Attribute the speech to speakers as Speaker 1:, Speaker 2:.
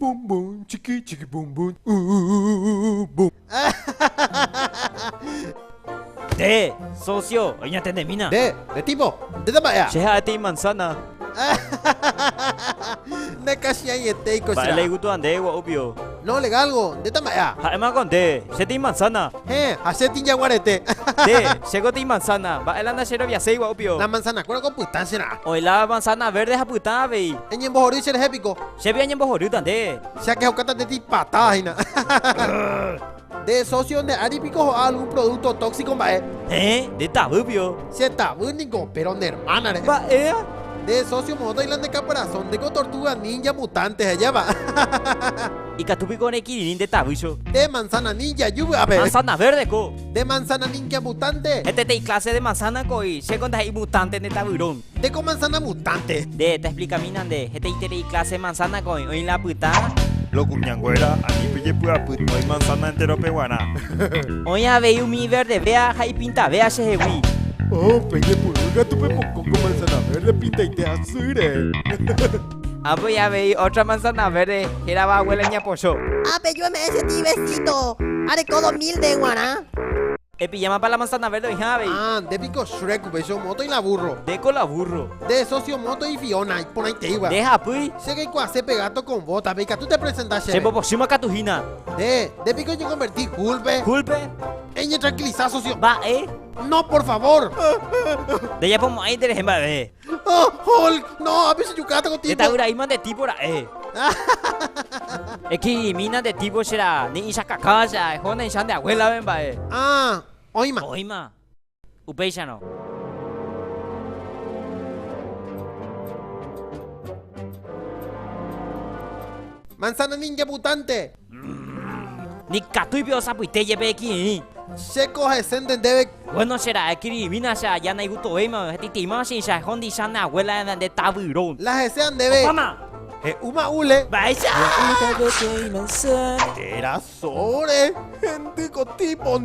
Speaker 1: Boom boom, chiqui chiqui boom boom. Boom.
Speaker 2: De, socio, hoy ya tenés mina.
Speaker 1: De tipo, de tamaya.
Speaker 2: Cheja ati manzana.
Speaker 1: Ne casi ahí este y
Speaker 2: Ba le gutu ande wa obvio.
Speaker 1: No legal algo, de tamaya.
Speaker 2: Ha ema con de, cheti manzana.
Speaker 1: Hace tinja guarete.
Speaker 2: De, chego ti manzana. Ba elanda chero via sei wa obvio.
Speaker 1: La manzana, ¿cuál con putan será?
Speaker 2: Hoy la manzana verde ha puta vei.
Speaker 1: En en bohori ser épico.
Speaker 2: Se via en bohoru de.
Speaker 1: Ya que jocata de ti patada. De socio de arípico o algún producto tóxico, va.
Speaker 2: De ta obvio.
Speaker 1: Se está único, pero de hermana.
Speaker 2: Ba
Speaker 1: De socio modo island de caparazón, de con tortuga ninja mutantes, allá va.
Speaker 2: y katupi con equirin de tabucho.
Speaker 1: De manzana ninja, lluvia, a ver.
Speaker 2: Manzana verde ko.
Speaker 1: De manzana ninja mutante.
Speaker 2: Este te clase de manzana ko y se conta ahí mutante de taburón.
Speaker 1: De con manzana mutante.
Speaker 2: De, te explica minan de. Este te clase de manzana ko hoy la puta.
Speaker 3: Lo cuñanguera, a mí pille pura puta, no hay manzana entero peruana.
Speaker 2: Hoy a veo mi verde, vea ahí pinta, vea se wi.
Speaker 1: Oh, peñe purga, tu pepo con manzana verde pinta y te azure.
Speaker 2: Ah, pues ya veis otra manzana verde, que era va abuela ña pollo.
Speaker 4: Ah, pero yo me ese besito. Haré todo 1000 de guará.
Speaker 2: El pijama para la manzana verde, hija, veis.
Speaker 1: Ah, de pico Shrek, beso moto y la burro.
Speaker 2: De cola burro.
Speaker 1: De socio moto y Fiona, y por ahí te iba.
Speaker 2: Deja, pues.
Speaker 1: Sé que hace pegato con bota, beca, tú te presentas,
Speaker 2: Se popo shima catujina.
Speaker 1: De pico yo convertí, culpe.
Speaker 2: Culpe.
Speaker 1: Ella tranquiliza, socio.
Speaker 2: Va,
Speaker 1: No, por favor.
Speaker 2: De ya pomo ahí te va,
Speaker 1: Oh, Hulk, no, a veces yucata
Speaker 2: De
Speaker 1: contigo.
Speaker 2: taura iman de tipo, Es que mina de tipo será, ni isa kakasa, jona isan de abuela, ven, va,
Speaker 1: Ah, oima.
Speaker 2: Oima. Upeisha no.
Speaker 1: Manzana ninja mutante.
Speaker 2: Ni katui pio sapuite lleve aquí.
Speaker 1: Checo descenden debe.
Speaker 2: Bueno será, aquí mina sea, ya no hay gusto, ema, titima sin sa, jondi san abuela de taburón.
Speaker 1: Las desean debe.
Speaker 2: Mamá.
Speaker 1: Uma ule.
Speaker 2: Vaya.
Speaker 1: Era sobre. Gente con tipo,